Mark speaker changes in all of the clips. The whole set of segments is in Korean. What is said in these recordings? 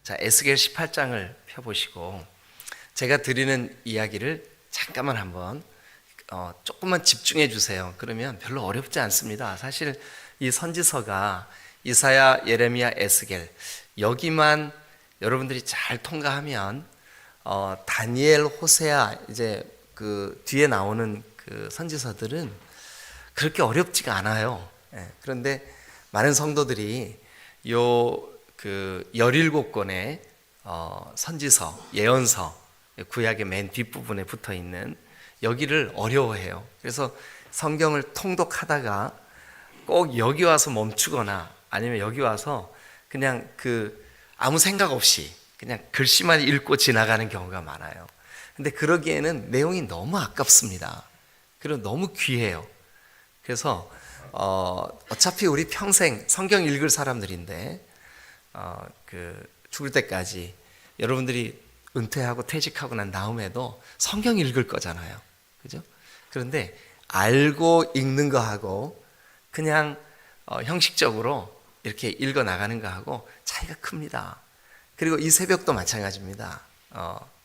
Speaker 1: 자, 에스겔 18장을 펴보시고 제가 드리는 이야기를 잠깐만 한번 조금만 집중해 주세요. 그러면 별로 어렵지 않습니다. 사실 이 선지서가 이사야, 예레미야, 에스겔 여기만 여러분들이 잘 통과하면 다니엘, 호세아 이제 그 뒤에 나오는 그 선지서들은 그렇게 어렵지가 않아요. 그런데 많은 성도들이 그 17권의 선지서, 예언서, 구약의 맨 뒷부분에 붙어 있는 여기를 어려워해요. 그래서 성경을 통독하다가 꼭 여기 와서 멈추거나 아니면 여기 와서 그냥 아무 생각 없이 그냥 글씨만 읽고 지나가는 경우가 많아요. 근데 그러기에는 내용이 너무 아깝습니다. 그리고 너무 귀해요. 그래서 어차피 우리 평생 성경 읽을 사람들인데 죽을 때까지 여러분들이 은퇴하고 퇴직하고 난 다음에도 성경 읽을 거잖아요. 그죠? 그런데 알고 읽는 거하고 그냥 형식적으로 이렇게 읽어 나가는 거하고 차이가 큽니다. 그리고 이 새벽도 마찬가지입니다.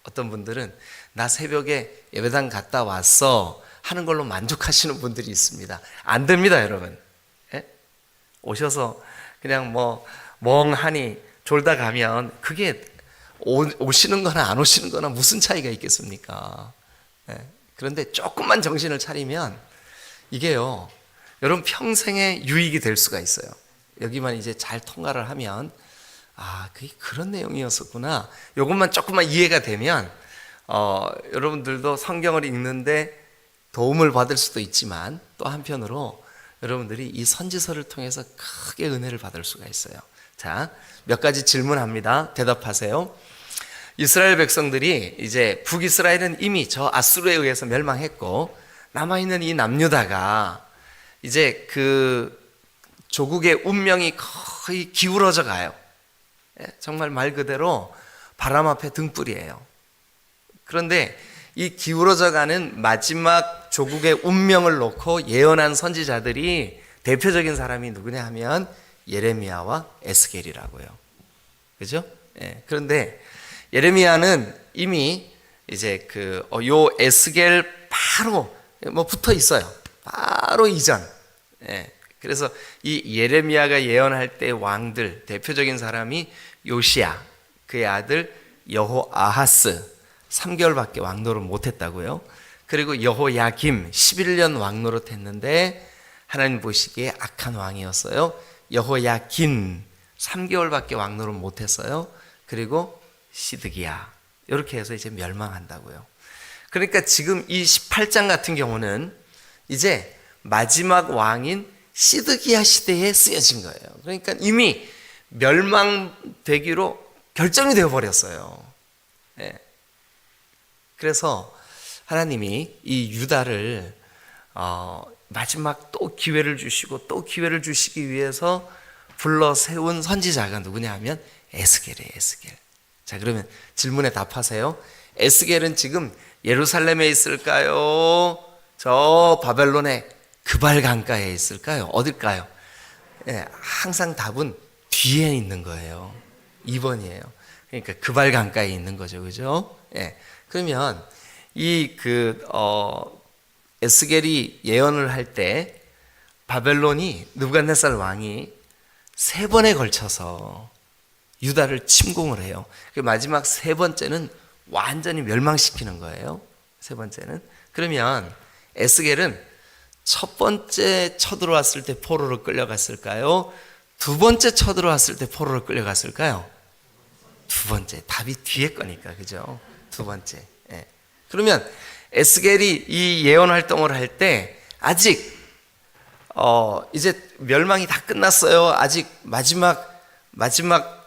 Speaker 1: 어떤 분들은 나 새벽에 예배당 갔다 왔어 하는 걸로 만족하시는 분들이 있습니다. 안 됩니다, 여러분. 오셔서 그냥 멍하니 졸다 가면 그게 오시는 거나 안 오시는 거나 무슨 차이가 있겠습니까? 그런데 조금만 정신을 차리면 이게요, 여러분 평생의 유익이 될 수가 있어요. 여기만 이제 잘 통과를 하면 그게 그런 내용이었었구나. 이것만 조금만 이해가 되면 여러분들도 성경을 읽는데 도움을 받을 수도 있지만 또 한편으로 여러분들이 이 선지서를 통해서 크게 은혜를 받을 수가 있어요. 자, 몇 가지 질문합니다. 대답하세요. 이스라엘 백성들이 이제 북이스라엘은 이미 저 아수르에 의해서 멸망했고 남아있는 이 남유다가 이제 그 조국의 운명이 거의 기울어져 가요. 정말 말 그대로 바람 앞에 등불이에요. 그런데 이 기울어져 가는 마지막 조국의 운명을 놓고 예언한 선지자들이 대표적인 사람이 누구냐 하면 예레미야와 에스겔이라고요. 그죠? 그런데 예레미야는 이미 이제 요 에스겔 바로 붙어 있어요. 바로 이전. 그래서 이 예레미야가 예언할 때 왕들 대표적인 사람이 요시야, 그의 아들 여호아하스 3개월밖에 왕노릇 못했다고요. 그리고 여호야김 11년 왕노릇 했는데 하나님 보시기에 악한 왕이었어요. 여호야긴 3개월밖에 왕노릇 못했어요. 그리고 시드기야, 이렇게 해서 이제 멸망한다고요. 그러니까 지금 이 18장 같은 경우는 이제 마지막 왕인 시드기야 시대에 쓰여진 거예요. 그러니까 이미 멸망되기로 결정이 되어버렸어요. 그래서 하나님이 이 유다를 마지막 또 기회를 주시고 또 기회를 주시기 위해서 불러 세운 선지자가 누구냐 하면 에스겔이에요. 에스겔. 자, 그러면 질문에 답하세요. 에스겔은 지금 예루살렘에 있을까요? 저 바벨론의 그발 강가에 있을까요? 어딜까요? 항상 답은 뒤에 있는 거예요. 2번이에요. 그러니까 그발 강가에 있는 거죠. 그죠? 그러면 에스겔이 예언을 할 때 바벨론이 느부갓네살 왕이 3번에 걸쳐서 유다를 침공을 해요. 마지막 3번째는 완전히 멸망시키는 거예요. 3번째는. 그러면 에스겔은 첫 번째 쳐들어왔을 때 포로로 끌려갔을까요? 두 번째 쳐들어왔을 때 포로로 끌려갔을까요? 두 번째. 답이 뒤에 거니까. 그죠? 두 번째. 그러면 에스겔이 이 예언 활동을 할 때 아직 이제 멸망이 다 끝났어요. 아직 마지막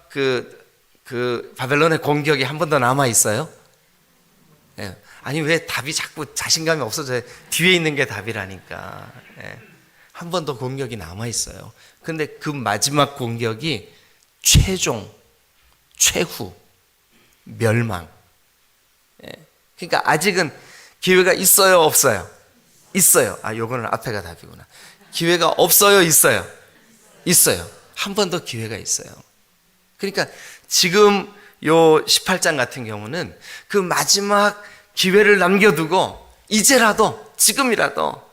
Speaker 1: 그 바벨론의 공격이 한 번 더 남아 있어요. 아니 왜 답이 자꾸 자신감이 없어져요? 뒤에 있는 게 답이라니까. 한 번 더 공격이 남아 있어요. 근데 그 마지막 공격이 최후 멸망. 그러니까 아직은 기회가 있어요, 없어요? 있어요. 요거는 앞에가 답이구나. 기회가 없어요, 있어요? 있어요. 한 번 더 기회가 있어요. 그러니까 지금 요 18장 같은 경우는 그 마지막 기회를 남겨두고 이제라도 지금이라도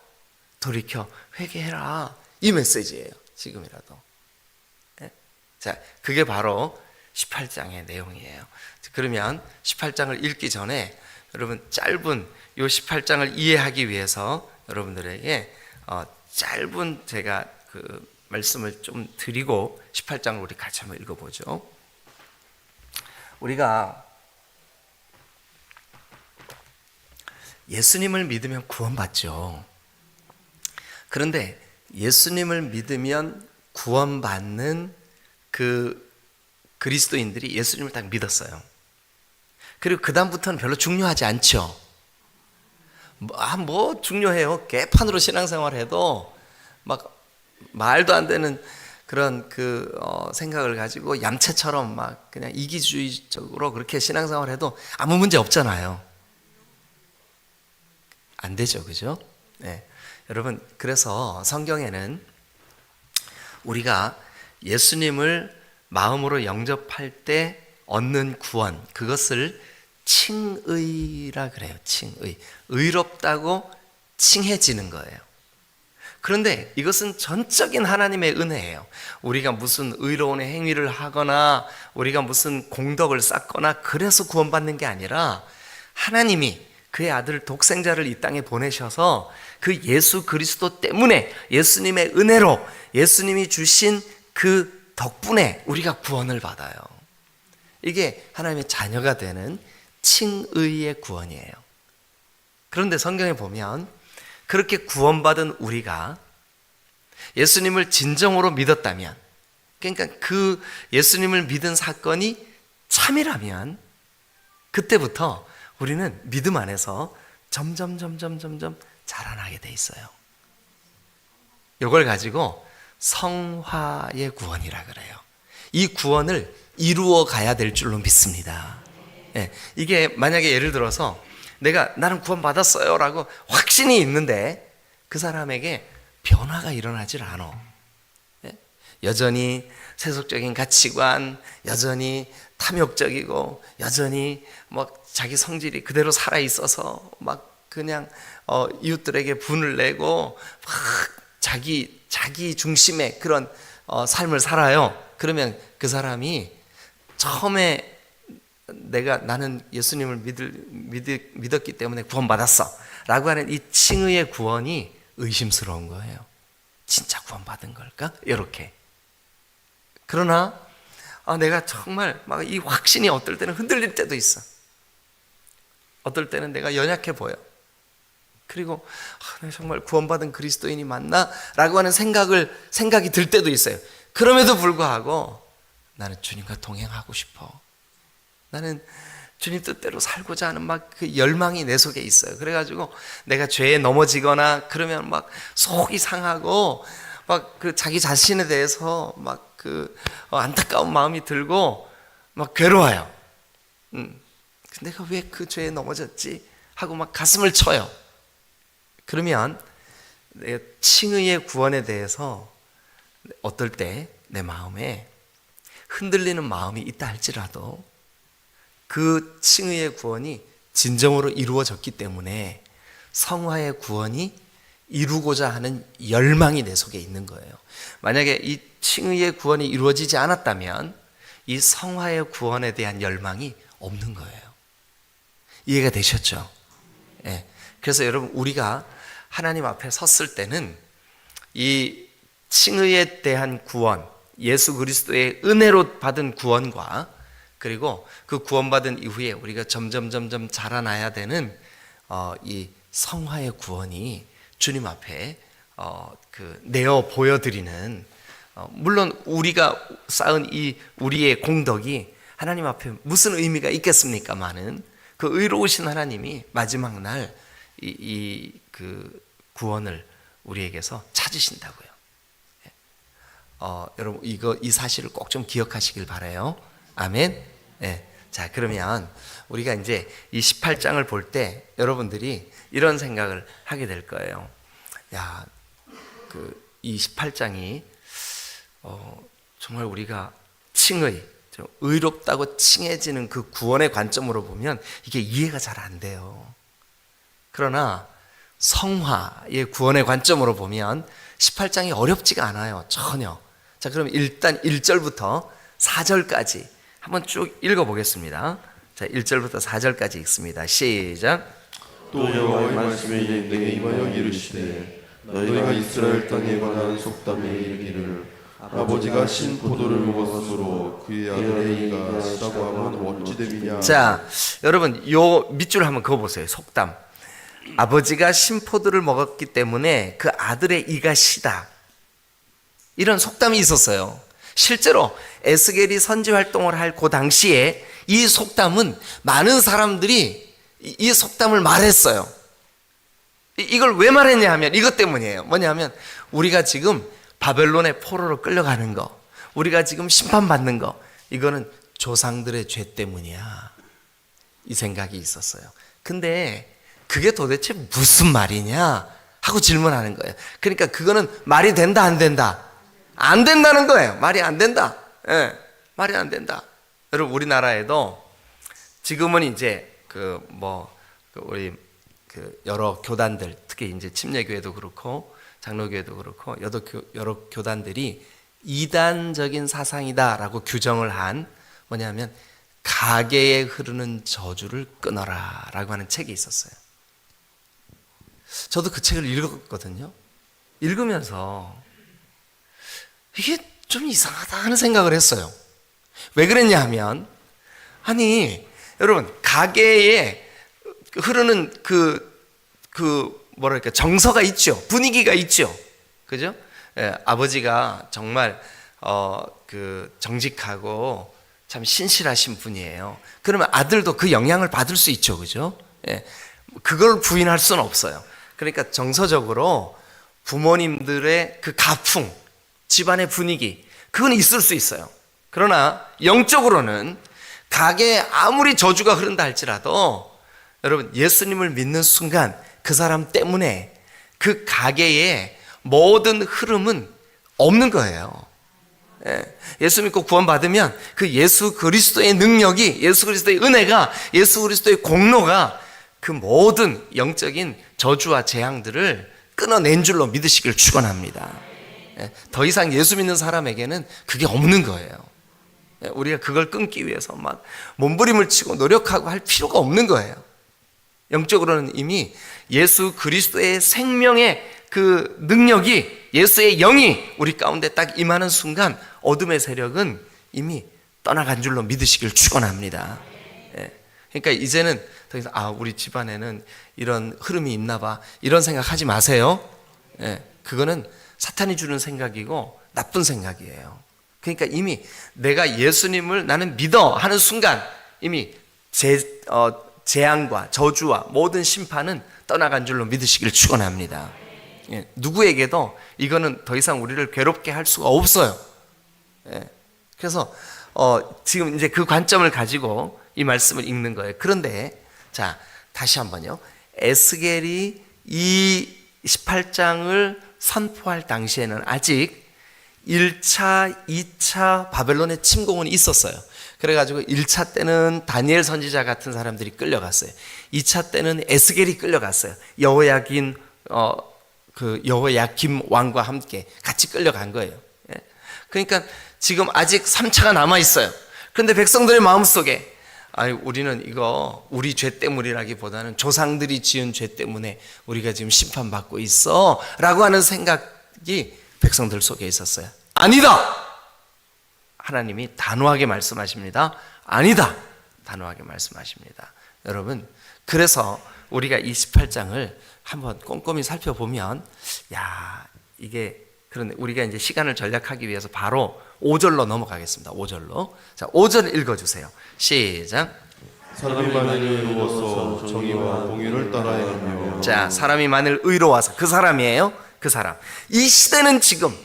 Speaker 1: 돌이켜 회개해라, 이 메시지예요. 지금이라도. 자, 그게 바로 18장의 내용이에요. 그러면 18장을 읽기 전에 여러분 짧은 요 18장을 이해하기 위해서 여러분들에게 짧은 제가 그 말씀을 좀 드리고 18장을 우리 같이 한번 읽어보죠. 우리가 예수님을 믿으면 구원받죠. 그런데 예수님을 믿으면 구원받는 그 그리스도인들이 예수님을 딱 믿었어요. 그리고 그 다음부터는 별로 중요하지 않죠. 뭐 중요해요. 개판으로 신앙생활해도 막 말도 안 되는 그런 생각을 가지고 얌체처럼 막 그냥 이기주의적으로 그렇게 신앙생활해도 아무 문제 없잖아요. 안 되죠, 그죠? 네. 여러분, 그래서 성경에는 우리가 예수님을 마음으로 영접할 때 얻는 구원, 그것을 칭의라 그래요. 칭의. 의롭다고 칭해지는 거예요. 그런데 이것은 전적인 하나님의 은혜예요. 우리가 무슨 의로운 행위를 하거나 우리가 무슨 공덕을 쌓거나 그래서 구원받는 게 아니라 하나님이 그의 아들 독생자를 이 땅에 보내셔서 그 예수 그리스도 때문에 예수님의 은혜로 예수님이 주신 그 덕분에 우리가 구원을 받아요. 이게 하나님의 자녀가 되는 칭의의 구원이에요. 그런데 성경에 보면 그렇게 구원받은 우리가 예수님을 진정으로 믿었다면, 그러니까 그 예수님을 믿은 사건이 참이라면 그때부터 우리는 믿음 안에서 점점 자라나게 돼 있어요. 이걸 가지고 성화의 구원이라 그래요. 이 구원을 이루어 가야 될 줄로 믿습니다. 예, 이게 만약에 예를 들어서 나는 구원 받았어요 라고 확신이 있는데 그 사람에게 변화가 일어나질 않아. 예? 여전히 세속적인 가치관, 여전히 탐욕적이고 여전히 막 자기 성질이 그대로 살아 있어서 막 그냥 이웃들에게 분을 내고 막 자기 중심의 그런 삶을 살아요. 그러면 그 사람이 처음에 나는 예수님을 믿었기 때문에 구원받았어 라고 하는 이 칭의의 구원이 의심스러운 거예요. 진짜 구원받은 걸까? 이렇게. 그러나 내가 정말 막 이 확신이 어떨 때는 흔들릴 때도 있어. 어떨 때는 내가 연약해 보여. 그리고 내가 정말 구원받은 그리스도인이 맞나? 라고 하는 생각이 들 때도 있어요. 그럼에도 불구하고 나는 주님과 동행하고 싶어. 나는 주님 뜻대로 살고자 하는 막 그 열망이 내 속에 있어요. 그래가지고 내가 죄에 넘어지거나 그러면 막 속이 상하고 막 그 자기 자신에 대해서 막 안타까운 마음이 들고 막 괴로워요. 내가 왜 그 죄에 넘어졌지? 하고 막 가슴을 쳐요. 그러면 내가 칭의의 구원에 대해서 어떨 때 내 마음에 흔들리는 마음이 있다 할지라도 그 칭의의 구원이 진정으로 이루어졌기 때문에 성화의 구원이 이루고자 하는 열망이 내 속에 있는 거예요. 만약에 이 칭의의 구원이 이루어지지 않았다면 이 성화의 구원에 대한 열망이 없는 거예요. 이해가 되셨죠? 예. 그래서 여러분, 우리가 하나님 앞에 섰을 때는 이 칭의에 대한 구원, 예수 그리스도의 은혜로 받은 구원과 그리고 그 구원받은 이후에 우리가 점점 자라나야 되는 이 성화의 구원이 주님 앞에 내어 보여드리는, 물론 우리가 쌓은 이 우리의 공덕이 하나님 앞에 무슨 의미가 있겠습니까마는 그 의로우신 하나님이 마지막 날 그 구원을 우리에게서 찾으신다고요. 여러분, 이 사실을 꼭 좀 기억하시길 바라요. 아멘. 네. 자, 그러면 우리가 이제 이 18장을 볼 때 여러분들이 이런 생각을 하게 될 거예요. 야, 이 18장이 정말 우리가 칭의, 좀 의롭다고 칭해지는 그 구원의 관점으로 보면 이게 이해가 잘 안 돼요. 그러나 성화의 구원의 관점으로 보면 18장이 어렵지가 않아요. 전혀. 자, 그럼 일단 1절부터 4절까지 한번 쭉 읽어보겠습니다. 자, 1절부터 4절까지 읽습니다. 시작.
Speaker 2: 또 여호와의 말씀이 내게 임하여 이르시되 너희가 이스라엘 땅에 관한 속담에 이르기를 아버지가 신 포도를 먹었으므로 그의 아들의 이가 시다고 하면 어찌 됨이냐.
Speaker 1: 자, 여러분 요 밑줄 한번 그어보세요. 속담. 아버지가 신포도를 먹었기 때문에 그 아들의 이가 시다. 이런 속담이 있었어요. 실제로 에스겔이 선지 활동을 할 그 당시에 이 속담은 많은 사람들이 이 속담을 말했어요. 이걸 왜 말했냐 하면 이것 때문이에요. 뭐냐면 우리가 지금 바벨론의 포로로 끌려가는 거, 우리가 지금 심판받는 거, 이거는 조상들의 죄 때문이야. 이 생각이 있었어요. 근데 그게 도대체 무슨 말이냐 하고 질문하는 거예요. 그러니까 그거는 말이 된다 안 된다? 안 된다는 거예요. 말이 안 된다. 예, 말이 안 된다. 여러분 우리나라에도 지금은 이제 우리 여러 교단들, 특히 이제 침례교회도 그렇고 장로교회도 그렇고 여러 교단들이 이단적인 사상이다라고 규정을 한 뭐냐면 가계에 흐르는 저주를 끊어라라고 하는 책이 있었어요. 저도 그 책을 읽었거든요. 읽으면서 이게 좀 이상하다 하는 생각을 했어요. 왜 그랬냐 하면 아니 여러분 가계에 흐르는 뭐랄까 정서가 있죠. 분위기가 있죠. 그죠? 예, 아버지가 정말 정직하고 참 신실하신 분이에요. 그러면 아들도 그 영향을 받을 수 있죠. 그죠? 예, 그걸 부인할 수는 없어요. 그러니까 정서적으로 부모님들의 그 가풍, 집안의 분위기, 그건 있을 수 있어요. 그러나 영적으로는 가게에 아무리 저주가 흐른다 할지라도 여러분 예수님을 믿는 순간 그 사람 때문에 그 가게의 모든 흐름은 없는 거예요. 예수 믿고 구원받으면 그 예수 그리스도의 능력이, 예수 그리스도의 은혜가, 예수 그리스도의 공로가 그 모든 영적인 저주와 재앙들을 끊어낸 줄로 믿으시길 축원합니다. 더 이상 예수 믿는 사람에게는 그게 없는 거예요. 우리가 그걸 끊기 위해서 막 몸부림을 치고 노력하고 할 필요가 없는 거예요. 영적으로는 이미 예수 그리스도의 생명의 그 능력이, 예수의 영이 우리 가운데 딱 임하는 순간 어둠의 세력은 이미 떠나간 줄로 믿으시길 축원합니다. 그러니까 이제는 더 이상 우리 집안에는 이런 흐름이 있나 봐 이런 생각하지 마세요. 그거는 사탄이 주는 생각이고 나쁜 생각이에요. 그러니까 이미 내가 예수님을 나는 믿어 하는 순간 이미 재앙과 저주와 모든 심판은 떠나간 줄로 믿으시길 축원합니다. 누구에게도 이거는 더 이상 우리를 괴롭게 할 수가 없어요. 그래서 지금 이제 그 관점을 가지고 이 말씀을 읽는 거예요. 그런데 자 다시 한번요. 에스겔이 이 18장을 선포할 당시에는 아직 1차, 2차 바벨론의 침공은 있었어요. 그래가지고 1차 때는 다니엘 선지자 같은 사람들이 끌려갔어요. 2차 때는 에스겔이 끌려갔어요. 여호야김 왕과 함께 같이 끌려간 거예요. 그러니까 지금 아직 3차가 남아있어요. 그런데 백성들의 마음속에 우리는 이거 우리 죄 때문이라기보다는 조상들이 지은 죄 때문에 우리가 지금 심판받고 있어 라고 하는 생각이 백성들 속에 있었어요. 아니다! 하나님이 단호하게 말씀하십니다. 아니다! 단호하게 말씀하십니다. 여러분, 그래서 우리가 이 18장을 한번 꼼꼼히 살펴보면 그런데 우리가 이제 시간을 절약하기 위해서 바로 5절로 넘어가겠습니다. 5절로. 자, 5절 읽어주세요. 시작.
Speaker 2: 사람이 만일 의로워서 정의와 공의를 따라 행하며.
Speaker 1: 자, 사람이 만일 의로워서, 그 사람이에요. 그 사람. 이 시대는 지금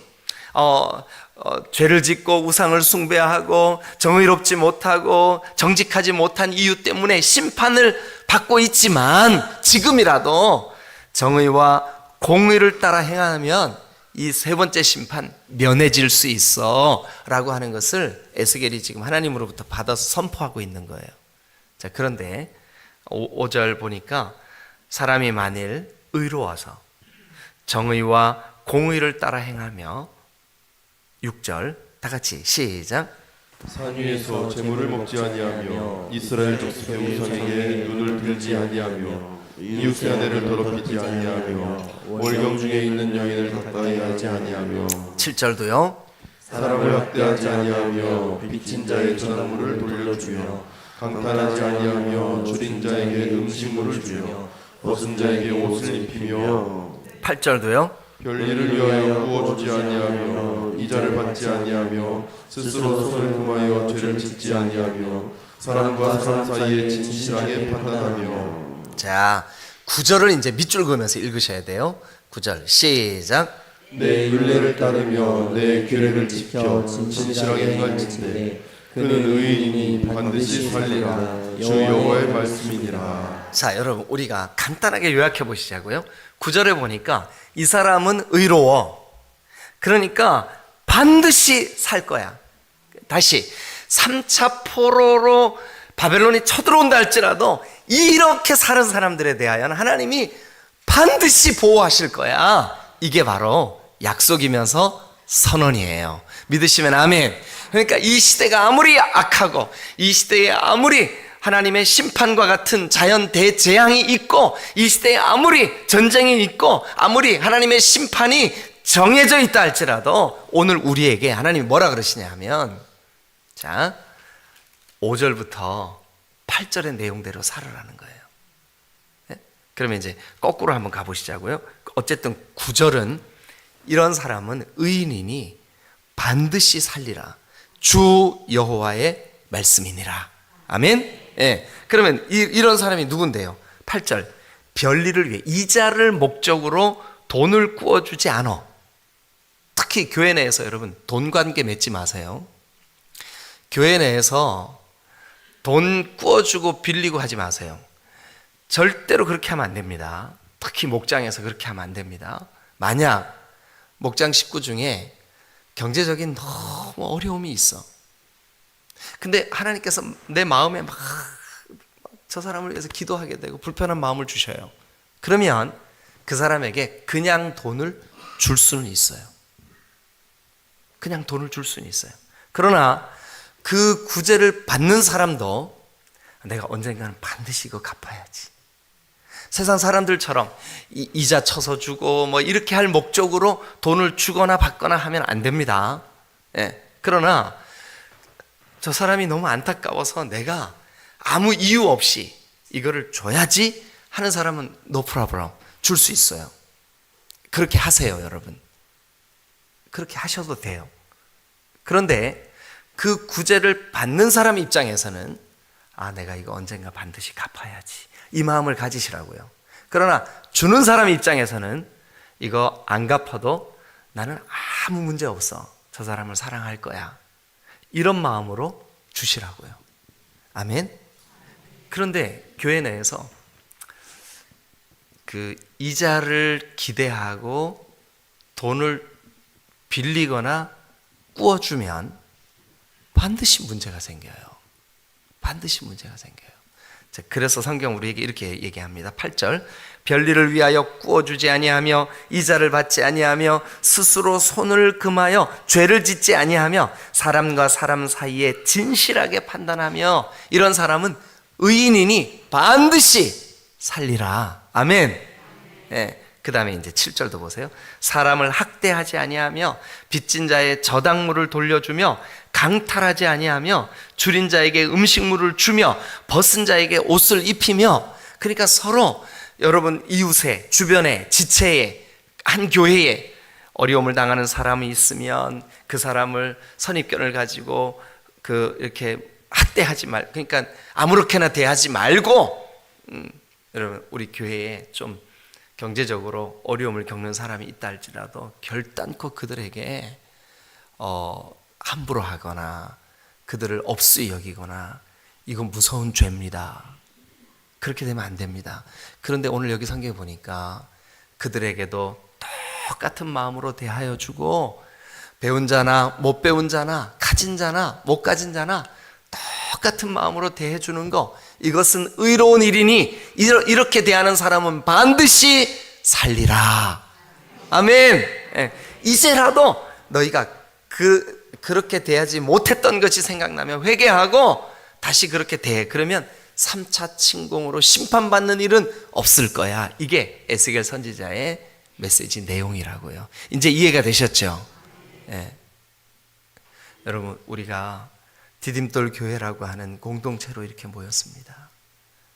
Speaker 1: 죄를 짓고 우상을 숭배하고 정의롭지 못하고 정직하지 못한 이유 때문에 심판을 받고 있지만 지금이라도 정의와 공의를 따라 행하면 이 세 번째 심판 면해질 수 있어 라고 하는 것을 에스겔이 지금 하나님으로부터 받아서 선포하고 있는 거예요. 자, 그런데 5절 보니까 사람이 만일 의로워서 정의와 공의를 따라 행하며 6절 다 같이 시작.
Speaker 2: 산 위에서 재물을 먹지 아니하며 이스라엘 족속의 우상에게 눈을 들지 아니하며 이웃의 아내를 더럽히지 아니하며 월경 중에 있는 여인을 가까이 하지 아니하며
Speaker 1: 7절도요.
Speaker 2: 사람을 학대하지 아니하며 빚진 자의 전화물을 돌려주며 강탈하지 아니하며 줄인 자에게 음식물을 주며 벗은 자에게 옷을 입히며
Speaker 1: 8절도요.
Speaker 2: 별일을 위하여 구워주지 아니하며 이자를 받지 아니하며 스스로 손을 금하여 죄를 짓지 아니하며 사람과 사람 사이에 진실하게 판단하며.
Speaker 1: 자, 9절을 이제 밑줄 그으면서 읽으셔야 돼요. 9절 시작.
Speaker 2: 내 율례를 따르며 내 규례를 지켜 진실하게 행할진대 그는 의인이니 반드시 살리라. 주 여호와의 말씀이니라.
Speaker 1: 자, 여러분 우리가 간단하게 요약해 보시자고요. 9절에 보니까 이 사람은 의로워. 그러니까 반드시 살 거야. 다시 3차 포로로 바벨론이 쳐들어온다 할지라도 이렇게 사는 사람들에 대하여는 하나님이 반드시 보호하실 거야. 이게 바로 약속이면서 선언이에요. 믿으시면 아멘. 그러니까 이 시대가 아무리 악하고 이 시대에 아무리 하나님의 심판과 같은 자연 대재앙이 있고 이 시대에 아무리 전쟁이 있고 아무리 하나님의 심판이 정해져 있다 할지라도 오늘 우리에게 하나님이 뭐라 그러시냐 하면 자 5절부터 8절의 내용대로 살아라는 거예요. 네? 그러면 이제 거꾸로 한번 가보시자고요. 어쨌든 9절은 이런 사람은 의인이니 반드시 살리라. 주 여호와의 말씀이니라. 아멘. 예. 그러면 이런 사람이 누군데요? 8절 별일을 위해 이자를 목적으로 돈을 꾸어주지 않아. 특히 교회 내에서 여러분 돈 관계 맺지 마세요. 교회 내에서 돈 꾸어주고 빌리고 하지 마세요. 절대로 그렇게 하면 안 됩니다. 특히 목장에서 그렇게 하면 안 됩니다. 만약 목장 식구 중에 경제적인 너무 어려움이 있어. 근데 하나님께서 내 마음에 막 저 사람을 위해서 기도하게 되고 불편한 마음을 주셔요. 그러면 그 사람에게 그냥 돈을 줄 수는 있어요. 그냥 돈을 줄 수는 있어요. 그러나 그 구제를 받는 사람도 내가 언젠가는 반드시 이거 갚아야지. 세상 사람들처럼 이자 쳐서 주고 뭐 이렇게 할 목적으로 돈을 주거나 받거나 하면 안 됩니다. 예. 그러나 저 사람이 너무 안타까워서 내가 아무 이유 없이 이거를 줘야지 하는 사람은 no problem. 줄 수 있어요. 그렇게 하세요, 여러분. 그렇게 하셔도 돼요. 그런데 그 구제를 받는 사람 입장에서는 아, 내가 이거 언젠가 반드시 갚아야지. 이 마음을 가지시라고요. 그러나 주는 사람 입장에서는 이거 안 갚아도 나는 아무 문제 없어. 저 사람을 사랑할 거야. 이런 마음으로 주시라고요. 아멘. 그런데 교회 내에서 그 이자를 기대하고 돈을 빌리거나 꾸어주면 반드시 문제가 생겨요. 반드시 문제가 생겨요. 자, 그래서 성경 우리에게 이렇게 얘기합니다. 8절 별일을 위하여 꾸어주지 아니하며 이자를 받지 아니하며 스스로 손을 금하여 죄를 짓지 아니하며 사람과 사람 사이에 진실하게 판단하며 이런 사람은 의인이니 반드시 살리라. 아멘. 예. 그 다음에 이제 7절도 보세요. 사람을 학대하지 아니하며 빚진 자의 저당물을 돌려주며 강탈하지 아니하며 줄인 자에게 음식물을 주며 벗은 자에게 옷을 입히며. 그러니까 서로 여러분 이웃에 주변에 지체에 한 교회에 어려움을 당하는 사람이 있으면 그 사람을 선입견을 가지고 이렇게 학대하지 말, 그러니까 아무렇게나 대하지 말고 여러분 우리 교회에 좀 경제적으로 어려움을 겪는 사람이 있다 할지라도 결단코 그들에게 함부로 하거나 그들을 업수히 여기거나 이건 무서운 죄입니다. 그렇게 되면 안 됩니다. 그런데 오늘 여기 성경에 보니까 그들에게도 똑같은 마음으로 대하여 주고, 배운 자나 못 배운 자나 가진 자나 못 가진 자나 똑같은 마음으로 대해 주는 거, 이것은 의로운 일이니 이렇게 대하는 사람은 반드시 살리라. 아멘. 예. 이제라도 너희가 그렇게 대하지 못했던 것이 생각나면 회개하고 다시 그렇게 대해. 그러면 3차 침공으로 심판받는 일은 없을 거야. 이게 에스겔 선지자의 메시지 내용이라고요. 이제 이해가 되셨죠? 예. 여러분, 우리가 디딤돌 교회라고 하는 공동체로 이렇게 모였습니다.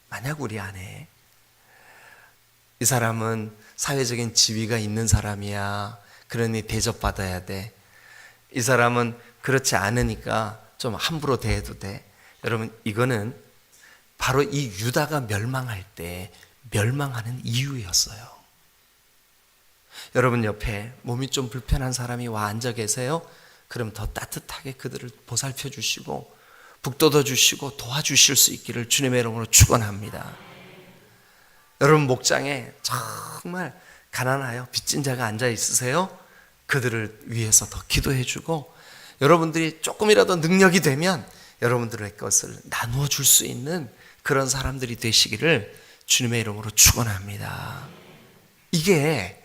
Speaker 1: 만약 우리 안에 이 사람은 사회적인 지위가 있는 사람이야, 그러니 대접받아야 돼, 이 사람은 그렇지 않으니까 좀 함부로 대해도 돼, 여러분, 이거는 바로 이 유다가 멸망할 때 멸망하는 이유였어요. 여러분 옆에 몸이 좀 불편한 사람이 와 앉아 계세요? 그럼 더 따뜻하게 그들을 보살펴 주시고 북돋워 주시고 도와주실 수 있기를 주님의 이름으로 축원합니다. 여러분 목장에 정말 가난하여 빚진 자가 앉아 있으세요? 그들을 위해서 더 기도해 주고, 여러분들이 조금이라도 능력이 되면 여러분들의 것을 나누어 줄 수 있는 그런 사람들이 되시기를 주님의 이름으로 축원합니다. 이게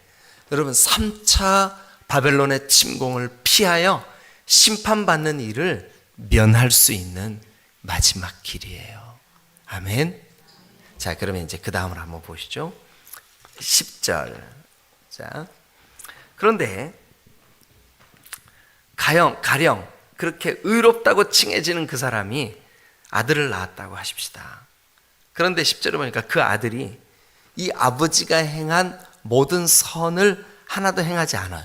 Speaker 1: 여러분 3차 바벨론의 침공을 피하여 심판받는 일을 면할 수 있는 마지막 길이에요. 아멘. 자, 그러면 이제 그 다음을 한번 보시죠. 10절. 자, 그런데 가령 그렇게 의롭다고 칭해지는 그 사람이 아들을 낳았다고 하십시다. 그런데 10절에 보니까 그 아들이 이 아버지가 행한 모든 선을 하나도 행하지 않아요.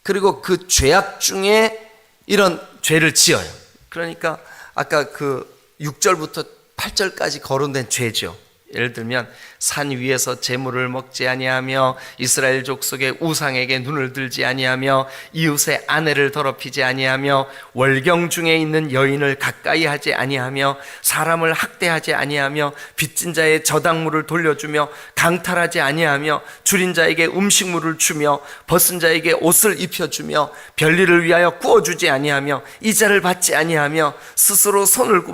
Speaker 1: 그리고 그 죄악 중에 이런 죄를 지어요. 그러니까 아까 그 6절부터 8절까지 거론된 죄죠. 예를 들면 산 위에서 재물을 먹지 아니하며 이스라엘 족속의 우상에게 눈을 들지 아니하며 이웃의 아내를 더럽히지 아니하며 월경 중에 있는 여인을 가까이 하지 아니하며 사람을 학대하지 아니하며 빚진 자의 저당물을 돌려주며 강탈하지 아니하며 줄인 자에게 음식물을 주며 벗은 자에게 옷을 입혀주며 별일을 위하여 구워주지 아니하며 이자를 받지 아니하며 스스로 손을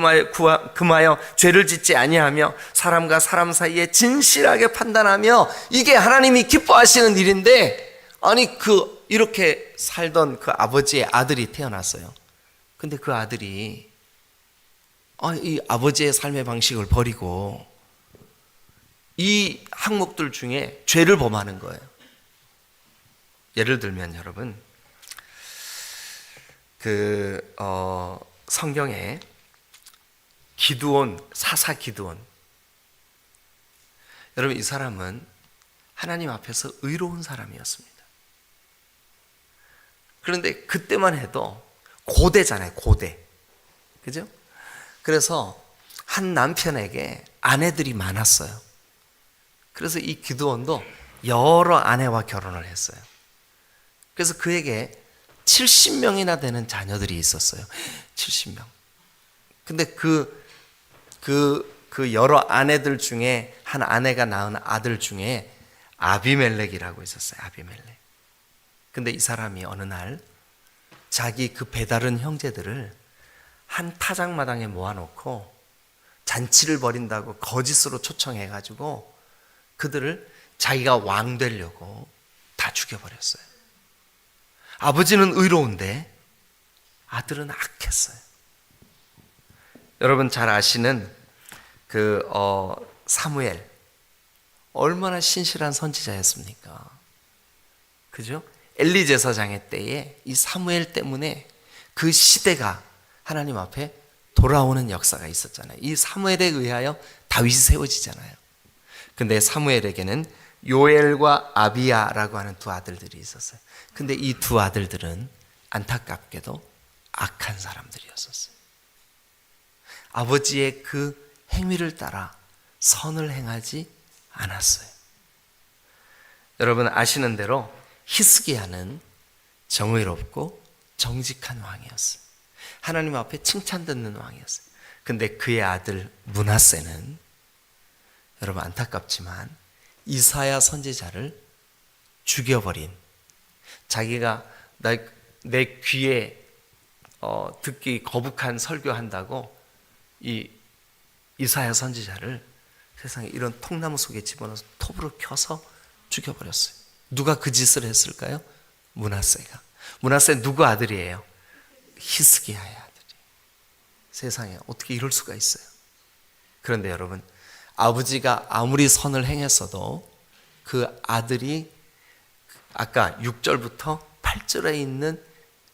Speaker 1: 금하여 죄를 짓지 아니하며 사람과 사람 사이에 진실하게 판단하며, 이게 하나님이 기뻐하시는 일인데, 아니 이렇게 살던 그 아버지의 아들이 태어났어요. 근데 그 아들이 이 아버지의 삶의 방식을 버리고 이 항목들 중에 죄를 범하는 거예요. 예를 들면 여러분, 성경에 사사 기드온, 여러분 이 사람은 하나님 앞에서 의로운 사람이었습니다. 그런데 그때만 해도 고대잖아요, 고대. 그죠? 그래서 한 남편에게 아내들이 많았어요. 그래서 이 기드온도 여러 아내와 결혼을 했어요. 그래서 그에게 70명이나 되는 자녀들이 있었어요. 70명. 근데 그 여러 아내들 중에 한 아내가 낳은 아들 중에 아비멜렉이라고 있었어요. 아비멜렉. 근데 이 사람이 어느 날 자기 그 배다른 형제들을 한 타작마당에 모아놓고 잔치를 벌인다고 거짓으로 초청해가지고 그들을 자기가 왕 되려고 다 죽여버렸어요. 아버지는 의로운데 아들은 악했어요. 여러분 잘 아시는 사무엘, 얼마나 신실한 선지자였습니까? 그죠? 엘리 제사장의 때에 이 사무엘 때문에 그 시대가 하나님 앞에 돌아오는 역사가 있었잖아요. 이 사무엘에 의하여 다윗이 세워지잖아요. 근데 사무엘에게는 요엘과 아비야라고 하는 두 아들들이 있었어요. 근데 이 두 아들들은 안타깝게도 악한 사람들이었었어요. 아버지의 그 행위를 따라 선을 행하지 않았어요. 여러분 아시는 대로 히스기야는 정의롭고 정직한 왕이었어요. 하나님 앞에 칭찬 듣는 왕이었어요. 근데 그의 아들 므낫세는 여러분 안타깝지만 이사야 선지자를 죽여버린, 자기가 내 귀에 듣기 거북한 설교한다고 이 이사야 선지자를 세상에 이런 통나무 속에 집어넣어서 톱으로 켜서 죽여버렸어요. 누가 그 짓을 했을까요? 므낫세가. 므낫세 누구 아들이에요? 히스기야의 아들이에요. 세상에 어떻게 이럴 수가 있어요? 그런데 여러분, 아버지가 아무리 선을 행했어도 그 아들이 아까 6절부터 8절에 있는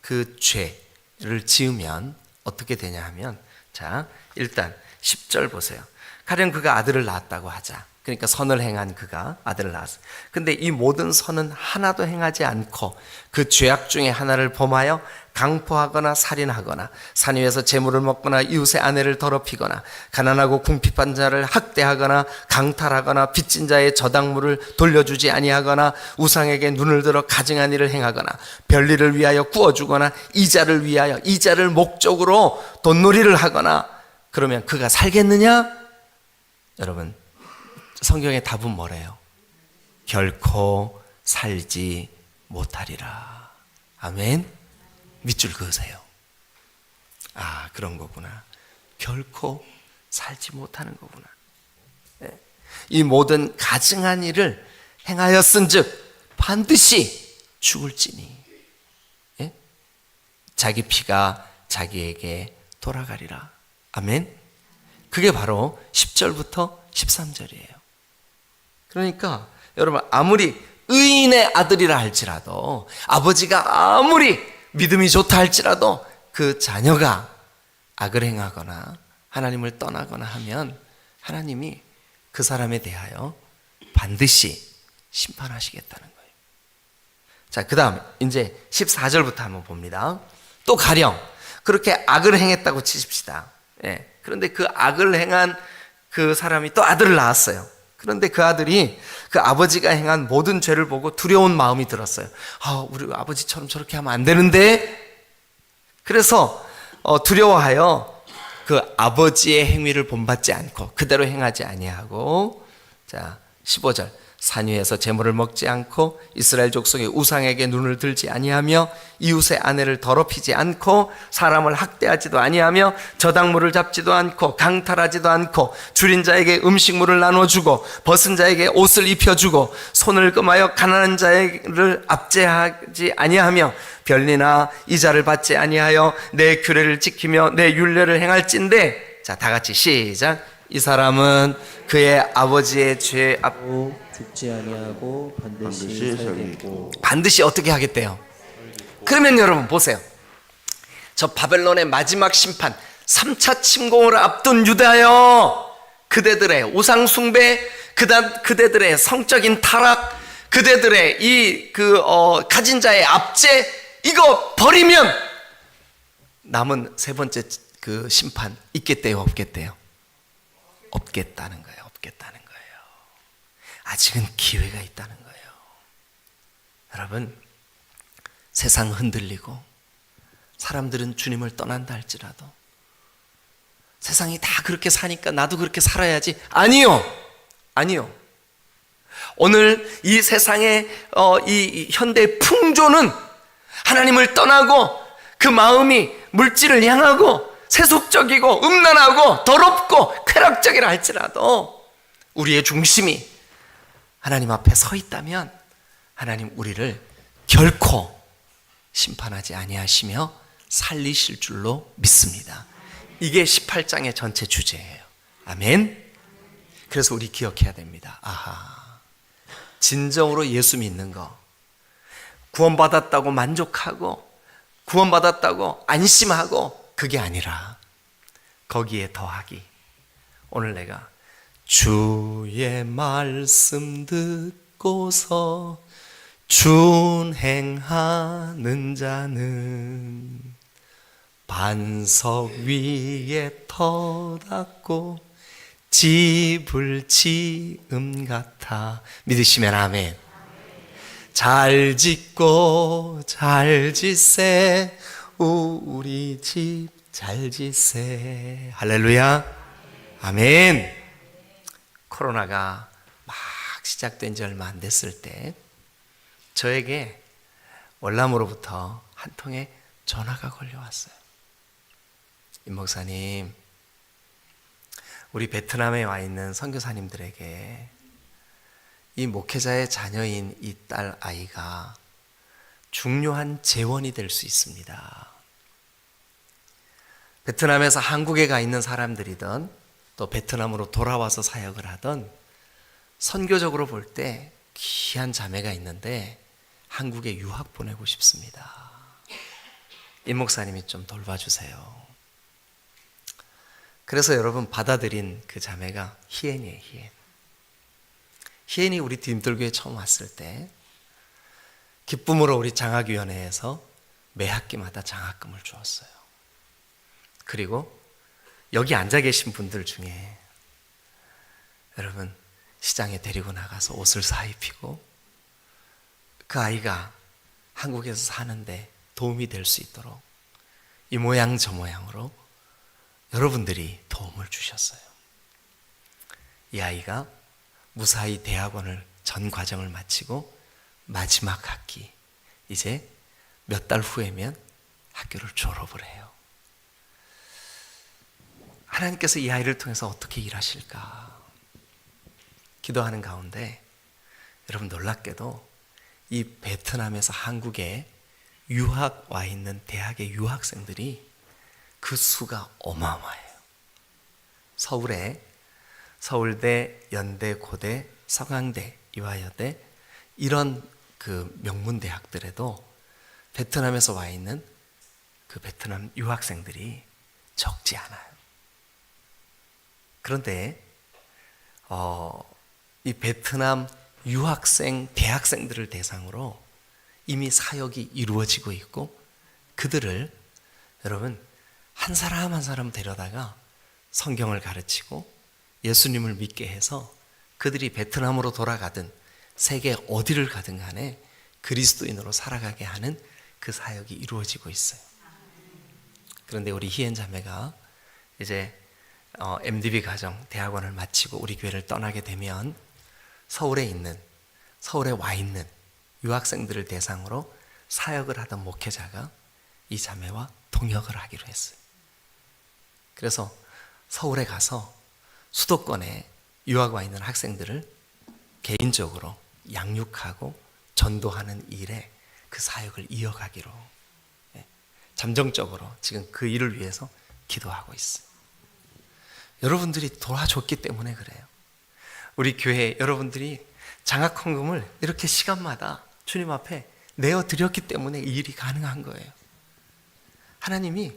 Speaker 1: 그 죄를 지으면 어떻게 되냐 하면, 자, 일단 10절 보세요. 가령 그가 아들을 낳았다고 하자. 그러니까 선을 행한 그가 아들을 낳았어요. 근데 이 모든 선은 하나도 행하지 않고 그 죄악 중에 하나를 범하여 강포하거나 살인하거나 산 위에서 재물을 먹거나 이웃의 아내를 더럽히거나 가난하고 궁핍한 자를 학대하거나 강탈하거나 빚진 자의 저당물을 돌려주지 아니하거나 우상에게 눈을 들어 가증한 일을 행하거나 별일을 위하여 구워주거나 이자를 위하여 이자를 목적으로 돈놀이를 하거나, 그러면 그가 살겠느냐? 여러분, 성경의 답은 뭐래요? 결코 살지 못하리라. 아멘. 밑줄 그으세요. 아, 그런 거구나. 결코 살지 못하는 거구나. 네. 이 모든 가증한 일을 행하였은즉 반드시 죽을지니, 네? 자기 피가 자기에게 돌아가리라. 아멘. 그게 바로 10절부터 13절이에요. 그러니까 여러분, 아무리 의인의 아들이라 할지라도, 아버지가 아무리 믿음이 좋다 할지라도 그 자녀가 악을 행하거나 하나님을 떠나거나 하면 하나님이 그 사람에 대하여 반드시 심판하시겠다는 거예요. 자, 그 다음 이제 14절부터 한번 봅니다. 또 가령 그렇게 악을 행했다고 치십시다. 예. 그런데 그 악을 행한 그 사람이 또 아들을 낳았어요. 그런데 그 아들이 그 아버지가 행한 모든 죄를 보고 두려운 마음이 들었어요. 우리 아버지처럼 저렇게 하면 안 되는데. 그래서 두려워하여 그 아버지의 행위를 본받지 않고 그대로 행하지 아니하고, 자, 15절, 산 위에서 재물을 먹지 않고 이스라엘 족속의 우상에게 눈을 들지 아니하며 이웃의 아내를 더럽히지 않고 사람을 학대하지도 아니하며 저당물을 잡지도 않고 강탈하지도 않고 줄인 자에게 음식물을 나눠주고 벗은 자에게 옷을 입혀주고 손을 금하여 가난한 자를 압제하지 아니하며 별리나 이자를 받지 아니하여 내 규례를 지키며 내 율례를 행할진대. 자, 다 같이 시작. 이 사람은 그의 아버지의 죄 앞
Speaker 3: 죽지 아니하고 반드시 살겠고.
Speaker 1: 반드시 어떻게 하겠대요? 그러면 여러분 보세요. 저 바벨론의 마지막 심판, 3차 침공을 앞둔 유다여, 그대들의 우상 숭배, 그대들의 성적인 타락, 그대들의 이 가진 자의 압제, 이거 버리면 남은 세 번째 그 심판 있겠대요, 없겠대요? 없겠다는 거예요. 없겠다는 거예요. 아직은 기회가 있다는 거예요. 여러분, 세상 흔들리고 사람들은 주님을 떠난다 할지라도 세상이 다 그렇게 사니까 나도 그렇게 살아야지. 아니요. 아니요. 오늘 이 세상의 이 현대의 풍조는 하나님을 떠나고 그 마음이 물질을 향하고 세속적이고 음란하고 더럽고 쾌락적이라 할지라도 우리의 중심이 하나님 앞에 서 있다면 하나님 우리를 결코 심판하지 아니하시며 살리실 줄로 믿습니다. 이게 18장의 전체 주제예요. 아멘. 그래서 우리 기억해야 됩니다. 아하, 진정으로 예수 믿는 거, 구원받았다고 만족하고 구원받았다고 안심하고 그게 아니라 거기에 더하기. 오늘 내가 주의 말씀 듣고서 준행하는 자는 반석 위에 터 닦고 집을 지음 같아. 믿으시면 아멘. 잘 짓고 잘 짓세, 우리 집 잘 짓세. 할렐루야. 아멘. 코로나가 막 시작된 지 얼마 안 됐을 때 저에게 월남으로부터 한 통의 전화가 걸려왔어요. 임 목사님, 우리 베트남에 와 있는 선교사님들에게 이 목회자의 자녀인 이 딸 아이가 중요한 재원이 될 수 있습니다. 베트남에서 한국에 가 있는 사람들이든 또 베트남으로 돌아와서 사역을 하던 선교적으로 볼 때 귀한 자매가 있는데 한국에 유학 보내고 싶습니다. 임 목사님이 좀 돌봐주세요. 그래서 여러분 받아들인 그 자매가 희엔이에요. 희엔이 우리 디딤돌교회 처음 왔을 때 기쁨으로 우리 장학위원회에서 매 학기마다 장학금을 주었어요. 그리고 여기 앉아 계신 분들 중에 여러분 시장에 데리고 나가서 옷을 사입히고 그 아이가 한국에서 사는데 도움이 될 수 있도록 이 모양 저 모양으로 여러분들이 도움을 주셨어요. 이 아이가 무사히 대학원을 전 과정을 마치고 마지막 학기, 이제 몇 달 후에면 학교를 졸업을 해요. 하나님께서 이 아이를 통해서 어떻게 일하실까 기도하는 가운데 여러분 놀랍게도 이 베트남에서 한국에 유학 와 있는 대학의 유학생들이 그 수가 어마어마해요. 서울에 서울대, 연대, 고대, 서강대, 이화여대 이런 그 명문 대학들에도 베트남에서 와 있는 그 베트남 유학생들이 적지 않아요. 그런데 이 베트남 유학생, 대학생들을 대상으로 이미 사역이 이루어지고 있고 그들을 여러분 한 사람 한 사람 데려다가 성경을 가르치고 예수님을 믿게 해서 그들이 베트남으로 돌아가든 세계 어디를 가든 간에 그리스도인으로 살아가게 하는 그 사역이 이루어지고 있어요. 그런데 우리 희엔 자매가 이제 MDB 가정 대학원을 마치고 우리 교회를 떠나게 되면 서울에 와 있는 유학생들을 대상으로 사역을 하던 목회자가 이 자매와 동역을 하기로 했어요. 그래서 서울에 가서 수도권에 유학 와 있는 학생들을 개인적으로 양육하고 전도하는 일에 그 사역을 이어가기로 잠정적으로 지금 그 일을 위해서 기도하고 있어요. 여러분들이 도와줬기 때문에 그래요. 우리 교회 여러분들이 장학헌금을 이렇게 시간마다 주님 앞에 내어드렸기 때문에 이 일이 가능한 거예요. 하나님이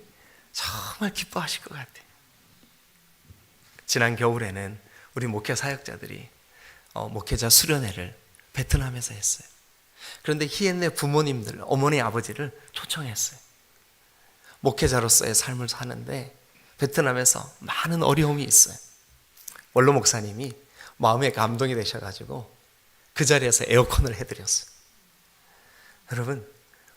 Speaker 1: 정말 기뻐하실 것 같아요. 지난 겨울에는 우리 목회 사역자들이 목회자 수련회를 베트남에서 했어요. 그런데 희엔네 부모님들, 어머니 아버지를 초청했어요. 목회자로서의 삶을 사는데 베트남에서 많은 어려움이 있어요. 원로 목사님이 마음에 감동이 되셔가지고 그 자리에서 에어컨을 해드렸어요. 여러분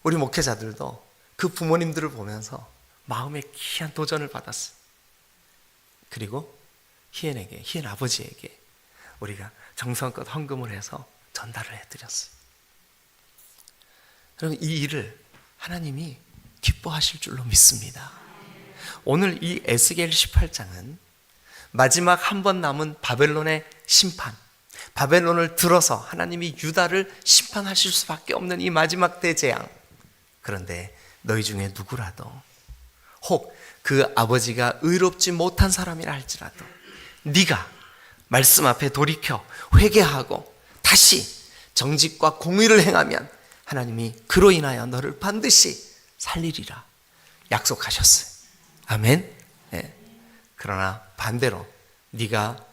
Speaker 1: 우리 목회자들도 그 부모님들을 보면서 마음에 귀한 도전을 받았어요. 그리고 희엔 아버지에게 우리가 정성껏 헌금을 해서 전달을 해드렸어요. 여러분 이 일을 하나님이 기뻐하실 줄로 믿습니다. 오늘 이 에스겔 18장은 마지막 한 번 남은 바벨론의 심판, 바벨론을 들어서 하나님이 유다를 심판하실 수밖에 없는 이 마지막 대재앙. 그런데 너희 중에 누구라도 혹 그 아버지가 의롭지 못한 사람이라 할지라도 네가 말씀 앞에 돌이켜 회개하고 다시 정직과 공의를 행하면 하나님이 그로 인하여 너를 반드시 살리리라 약속하셨어요. 아멘. 네. 그러나 반대로 네가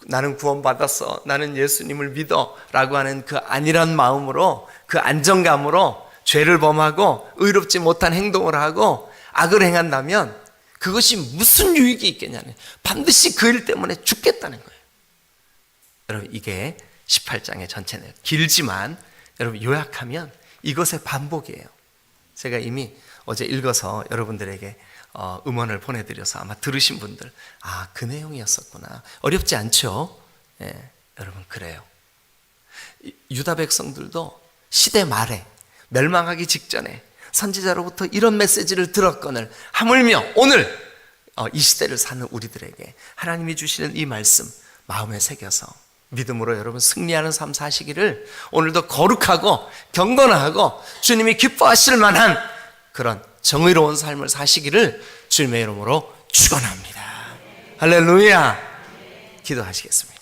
Speaker 1: 나는 구원받았어, 나는 예수님을 믿어 라고 하는 그 안일한 마음으로, 그 안정감으로 죄를 범하고 의롭지 못한 행동을 하고 악을 행한다면 그것이 무슨 유익이 있겠냐는, 반드시 그 일 때문에 죽겠다는 거예요. 여러분 이게 18장의 전체 내용 길지만 여러분 요약하면 이것의 반복이에요. 제가 이미 어제 읽어서 여러분들에게 음원을 보내드려서 아마 들으신 분들 그 내용이었었구나. 어렵지 않죠? 예, 여러분 그래요. 유다 백성들도 시대 말에 멸망하기 직전에 선지자로부터 이런 메시지를 들었거늘 하물며 오늘 이 시대를 사는 우리들에게 하나님이 주시는 이 말씀 마음에 새겨서 믿음으로 여러분 승리하는 삶 사시기를 오늘도 거룩하고 경건하고 주님이 기뻐하실 만한 그런 정의로운 삶을 사시기를 주님의 이름으로 축원합니다. 할렐루야. 기도하시겠습니다.